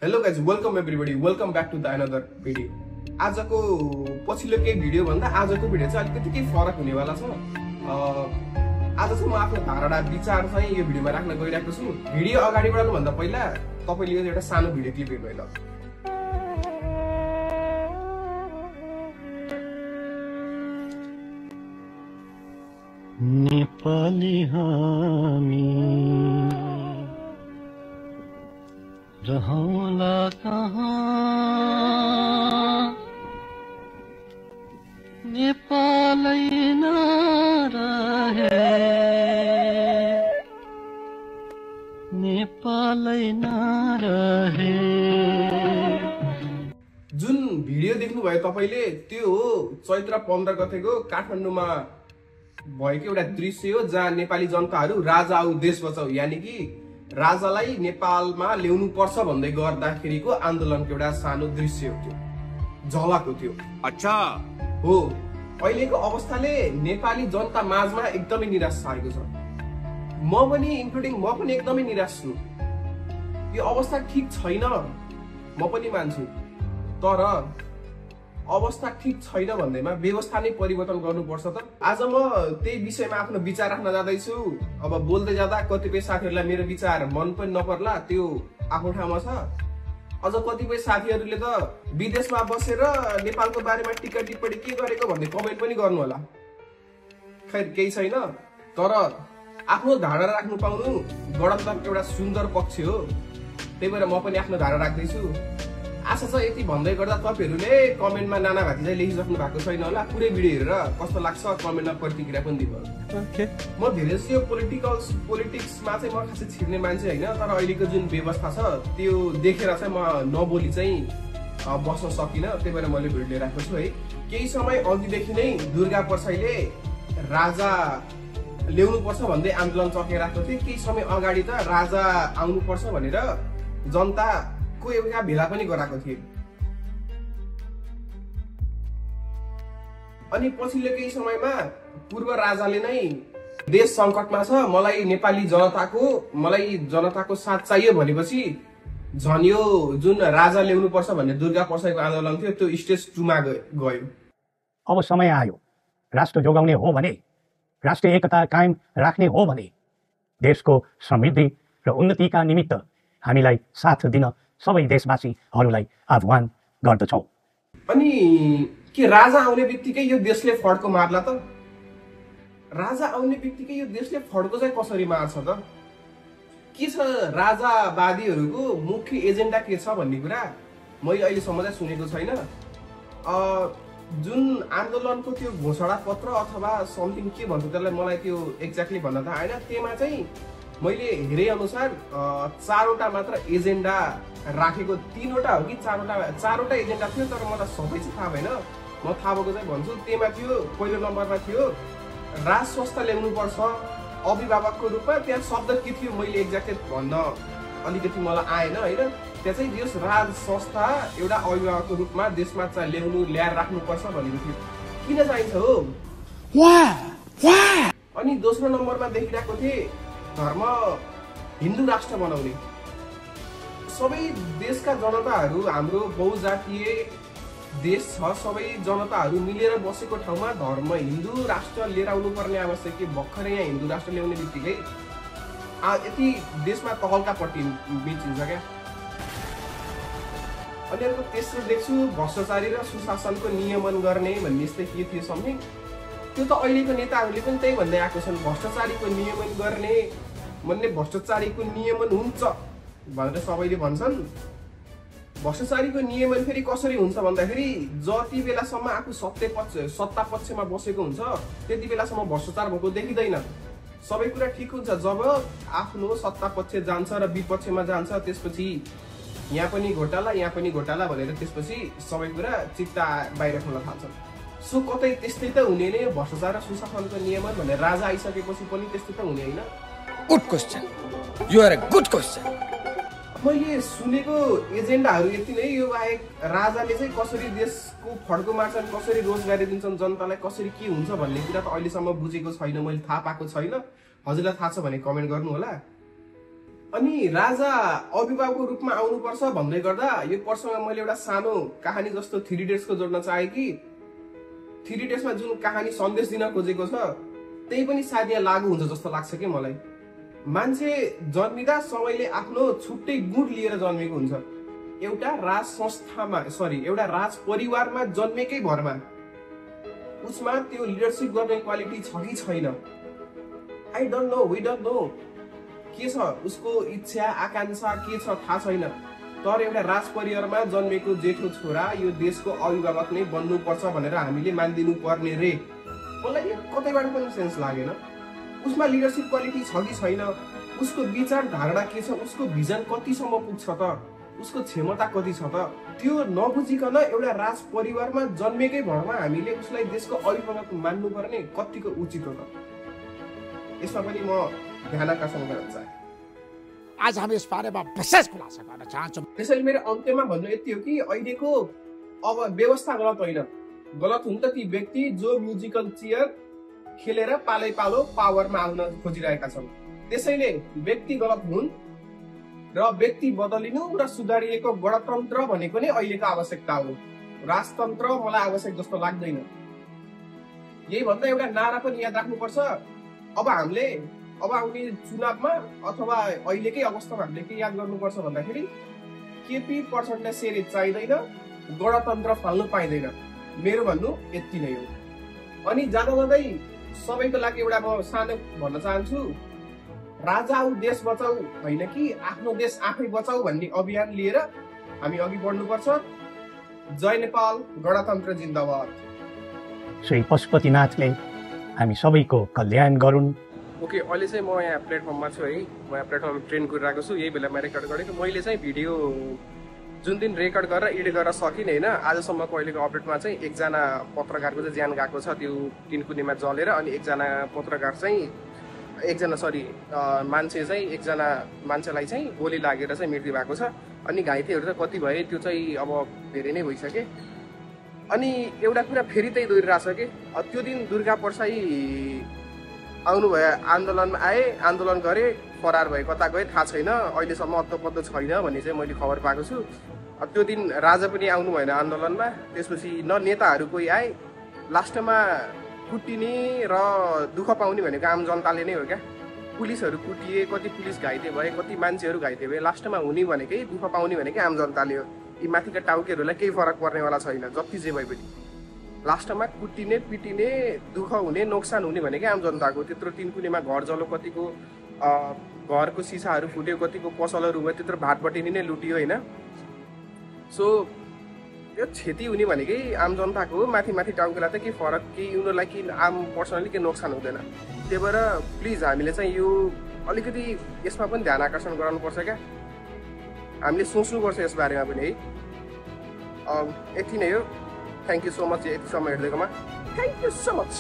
Hello guys, welcome everybody. Welcome back to the another video. आजको पछिल्लो केही video भन्दा आजको भिडियो चाहिँ अलिकति केही फरक हुनेवाला छ। आज चाहिँ म आफ्नो धारणा विचार चाहिँ यो भिडियोमा राख्न गइरहेको छु। भिडियो अगाडि बढ्नु भन्दा पहिला तपाईले यो एउटा सानो भिडियो क्लिप हेर्नु है ल। नेपाली हामी रहौला कहाँ नेपालै नरहे नेपालै नरहे। जुन भिडियो देख्नु भयो तपाईले त्यो हो चैत्र 15 गतेको काठमाडौँमा भएको एउटा दृश्य हो जहाँ नेपाली जनताहरू राजा आऊ देश बचाऊ यानी कि राजालाई नेपालमा ल्याउनु पर्छ भन्दै गर्दाखेरिको आन्दोलनको एउटा सानो दृश्य हो, त्यो झलक हो त्यो। अच्छा हो, अहिलेको अवस्थाले नेपाली जनता माझमा एकदमै निराश छाएको छ। म पनि एकदमै निराश छु। यो अवस्था ठिक छैन म पनि मान्छु, तर अवस्था ठिक छैन भन्दैमा व्यवस्था नै परिवर्तन गर्नुपर्छ त। आज म त्यही विषयमा आफ्नो विचार राख्न जाँदैछु। अब बोल्दै जाँदा कतिपय साथीहरूलाई मेरो विचार मन पनि नपर्ला, त्यो आफ्नो ठाउँमा छ। अझ कतिपय साथीहरूले त विदेशमा बसेर नेपालको बारेमा टिका टिप्पणी के गरेको भन्ने कमेन्ट पनि गर्नु होला। खैर केही छैन, तर आफ्नो धारणा राख्नु पाउनु गणतन्त्रको एउटा सुन्दर पक्ष हो। त्यही भएर म पनि आफ्नो धारणा राख्दैछु। आशा छ यति भन्दै गर्दा तपाईहरुले कमेन्टमा नाना भाती चाहिँ लेखिसक्नु भएको छैन होला। पुरै भिडियो हेरेर कस्तो लाग्छ कमेन्टमा प्रतिक्रिया पनि दिनु। म धेरै जसो पोलिटिक्समा चाहिँ म खासै छिर्ने मान्छे हैन, तर अहिलेको जुन व्यवस्था छ त्यो देखेर चाहिँ म नबोली चाहिँ बस्न सकिन। त्यही भएर मैले भिडियो लिएर आएको छु है। केही समय अघिदेखि नै दुर्गा प्रसाईले राजा ल्याउनु पर्छ भन्दै आन्दोलन चलाइरहेको थिए। केही समय अगाडि त राजा आउनु पर्छ भनेर जनता एउटा भेला पनि गराएको थिए। अनि पछिल्लो केही समयमा पूर्व राजाले नै देश संकटमा छ, मलाई जनताको साथ चाहियो भनेपछि झन् यो जुन राजा ल्याउनु पर्छ भन्ने दुर्गा प्रसाईको आन्दोलन थियो त्यो स्टेज 2 मा गयो। अब समय आयो, राष्ट्र जोगाउने हो भने, राष्ट्रिय एकता कायम राख्ने हो भने देशको समृद्धि र उन्नतिका निमित्त हामीलाई साथ दिन सबै देशवासीहरूलाई आह्वान गर्दछौं। अनि के राजा आउने बित्तिकै यो देशले फड्को मार्ला त? राजा आउने बित्तिकै यो देशले फड्को चाहिँ कसरी मार्छ त? के छ राजावादीहरूको मुख्य एजेन्डा के छ भन्ने कुरा मैले अहिलेसम्म चाहिँ सुनेको छैन। जुन आन्दोलनको त्यो घोषणा पत्र अथवा समथिङ के भन्छ त्यसलाई मलाई त्यो एक्ज्याक्टली भन्न त आएन। त्यसमा चाहिँ मैले हेरे अनुसार 4वटा मात्र एजेन्डा राखेको, 3वटा हो कि 4वटा एजेन्डा थियो, तर मलाई सबै चाहिँ थाहा भएन। म थाहा भएको चाहिँ भन्छु। त्यसमा थियो पहिलो नम्बरमा थियो राज संस्था ल्याउनु पर्छ अभिभावकको रूपमा। त्यहाँ शब्द के थियो मैले एक्ज्याक्टली भन्न अलिकति मलाई आएन हैन। त्यहाँ चाहिँ देश राज संस्था एउटा अभिभावकको रूपमा देशमा चाहिँ ल्याएर राख्नुपर्छ भनेको थियो। किन चाहिन्छ हो? अनि दोस्रो नम्बरमा देखिरहेको थिए धर्म हिन्दू राष्ट्र बनाउने। सबै देशका जनताहरू हाम्रो बहुजातीय देश छ, सबै जनताहरू मिलेर बसेको ठाउँमा धर्म हिन्दू राष्ट्र लिएर आउनु पर्ने आवश्यक के? भर्खरै यहाँ हिन्दू राष्ट्र ल्याउने बित्तिकै यति देशमा तहल्कापट्टि बेचिन्छ क्या। अनि अर्को तेस्रो देख्छु भ्रष्टाचारी र सुशासनको नियमन गर्ने भन्ने यस्तै के थियो समथिङ। त्यो त अहिलेको नेताहरूले पनि त्यही भन्दै आएको छन्, भ्रष्टाचारीको नियमन गर्ने भन्ने। भ्रष्टाचारीको नियमन हुन्छ भनेर सबैले भन्छन्। भ्रष्टाचारीको नियमन फेरि कसरी हुन्छ भन्दाखेरि जति बेलासम्म आफू सत्ता पक्षमा बसेको हुन्छ त्यति बेलासम्म भ्रष्टाचार भएको देखिँदैन। सबै कुरा ठिक हुन्छ जब आफ्नो सत्ता पक्ष जान्छ र विपक्षमा जान्छ, त्यसपछि यहाँ पनि घोटाला भनेर त्यसपछि सबै कुरा चित्ता बाहिर खोल्न थाल्छ। सो कतै त्यस्तै त हुने नै भ्रष्टाचार र सुशासनको नियमन भनेर राजा आइसकेपछि पनि त्यस्तै त हुने हैन। Good question, you are a good question. मैले सुनेको एजेन्डाहरू यति नै। यो बाहेक राजाले चाहिँ कसरी देशको फड्को मार्छन्, कसरी रोजगारी दिन्छन् जनतालाई, कसरी के हुन्छ भन्ने कुरा त अहिलेसम्म बुझेको छैन, मैले थाहा पाएको छैन। हजुरलाई थाहा छ भने कमेन्ट गर्नु होला। अनि राजा अभिभावकको रूपमा आउनुपर्छ भन्दै गर्दा यो प्रसङ्गमा मैले एउटा सानो कहानी जस्तो 3 इडियट्सको जोड्न चाहे कि 3 इडियट्समा जुन कहानी सन्देश दिन खोजेको छ त्यही पनि सायद यहाँ लागू हुन्छ जस्तो लाग्छ कि मलाई। मान्छे जन्मिँदा सबैले आफ्नो छुट्टै गुण लिएर जन्मेको हुन्छ। एउटा राज संस्थामा एउटा राज परिवारमा जन्मेकै भरमा उसमा त्यो लिडरशिप गर्ने क्वालिटी छ कि छैन, I don't know, we don't know के छ उसको इच्छा आकांक्षा के छ थाहा छैन। तर एउटा राज परिवारमा जन्मेको जेठो छोरा यो देशको अभिभावक नै बन्नुपर्छ भनेर हामीले मानिदिनु पर्ने रे। मलाई कतैबाट पनि सेन्स लागेन। उसमा लिडरशिप क्वालिटी छ कि छैन, उसको विचार धारणा के छ, उसको भिजन कतिसम्म पुग्छ त, उसको क्षमता कति छ त, त्यो नबुझिकन एउटा राज परिवारमा जन्मेकै भरमा हामीले उसलाई देशको अभिभावक मान्नुपर्ने कतिको उचित हो त? यसमा पनि म ध्यान आकर्षण गर्न चाहे। आज हामी यस बारेमा विशेष खुलासा गर्न चाहन्छौँ। त्यसैले मेरो अन्त्यमा भन्नु यति हो कि अहिलेको अब व्यवस्था गलत होइन। गलत हुन् त ती व्यक्ति जो म्युजिकल चेयर खेलेर पालै पालो पावरमा आउन खोजिरहेका छन्। त्यसैले व्यक्ति गलत हुन् र व्यक्ति बदलिनु र सुधारिएको गणतन्त्र भनेको नै अहिलेको आवश्यकता हो। राजतन्त्र मलाई आवश्यक जस्तो लाग्दैन। यही भन्दा एउटा नारा पनि याद राख्नुपर्छ। अब हामीले अब आउने चुनावमा अथवा अहिलेकै अवस्थामा हामीले के याद गर्नुपर्छ भन्दाखेरि केपी पर्सेन्टलाई सेरेज चाहिँदैन, गणतन्त्र फाल्नु पाइँदैन। मेरो भन्नु यति नै हो। अनि जाँदा जाँदै सबैको लागि एउटा म सानो भन्न चाहन्छु, राजा आऊ देश बचाऊ होइन कि आफ्नो देश आफै बचाऊ भन्ने अभियान लिएर हामी अघि बढ्नुपर्छ। जय नेपाल, गणतन्त्र जिन्दाबाद। श्री पशुपतिनाथले हामी सबैको कल्याण गरून्। ओके, अहिले चाहिँ म यहाँ प्लेटफर्ममा छु है। म यहाँ प्लेटफर्ममा ट्रेन गरिरहेको छु। यही बेलामा रेकर्ड गरेको। मैले चाहिँ भिडियो जुन दिन रेकर्ड गरेर एडिट गरेर सकिनँ होइन, आजसम्मको अहिलेको अपडेटमा चाहिँ एकजना पत्रकारको चाहिँ ज्यान गएको छ, त्यो टिनकुनीमा जलेर। अनि एकजना पत्रकार चाहिँ एकजना मान्छेलाई चाहिँ गोली लागेर चाहिँ मृत्यु भएको छ। अनि घाइतेहरू चाहिँ कति भए त्यो चाहिँ अब धेरै नै भइसके। अनि एउटा कुरा फेरि त्यही दोहोरिरहेछ कि त्यो दिन दुर्गा परसाई आउनुभयो, आन्दोलनमा आए, आन्दोलन गरे, फरार भए, कता गए थाहा छैन, अहिलेसम्म अत्तो पत्तो छैन भन्ने चाहिँ मैले खबर पाएको छु। त्यो दिन राजा पनि आउनु भएन आन्दोलनमा। त्यसपछि न नेताहरू कोही आए, लास्टमा कुटिने र दुःख पाउने भनेको आम जनताले नै हो क्या। पुलिसहरू कुटिए, कति पुलिस घाइते भए, कति मान्छेहरू घाइते भए, लास्टमा हुने भनेकै दुःख पाउने भनेकै आम जनताले हो। यी माथिका टाउकेहरूलाई केही फरक पर्नेवाला छैन, जति जे भए पनि लास्टमा कुटिने, पिटिने, दुःख हुने, नोक्सान हुने भनेकै आम जनताको। त्यत्रो टिनकुनीमा घर जलो, कतिको घरको सिसाहरू फुट्यो, कतिको पसलहरू भयो, त्यत्रो भाटबटिनी नै लुटियो होइन। सो यो क्षति हुने भनेकै आम जनताको हो। माथि माथि टाउकेलाई त केही फरक, केही उनीहरूलाई केही आम पर्सनली केही नोक्सान हुँदैन। त्यही भएर प्लिज हामीले चाहिँ यो अलिकति यसमा पनि ध्यान आकर्षण गराउनुपर्छ क्या। हामीले सोच्नुपर्छ यस बारेमा पनि है। यति नै हो। थ्याङ्क यू सो मच यति समय हेर्दैकोमा। Thank you so much.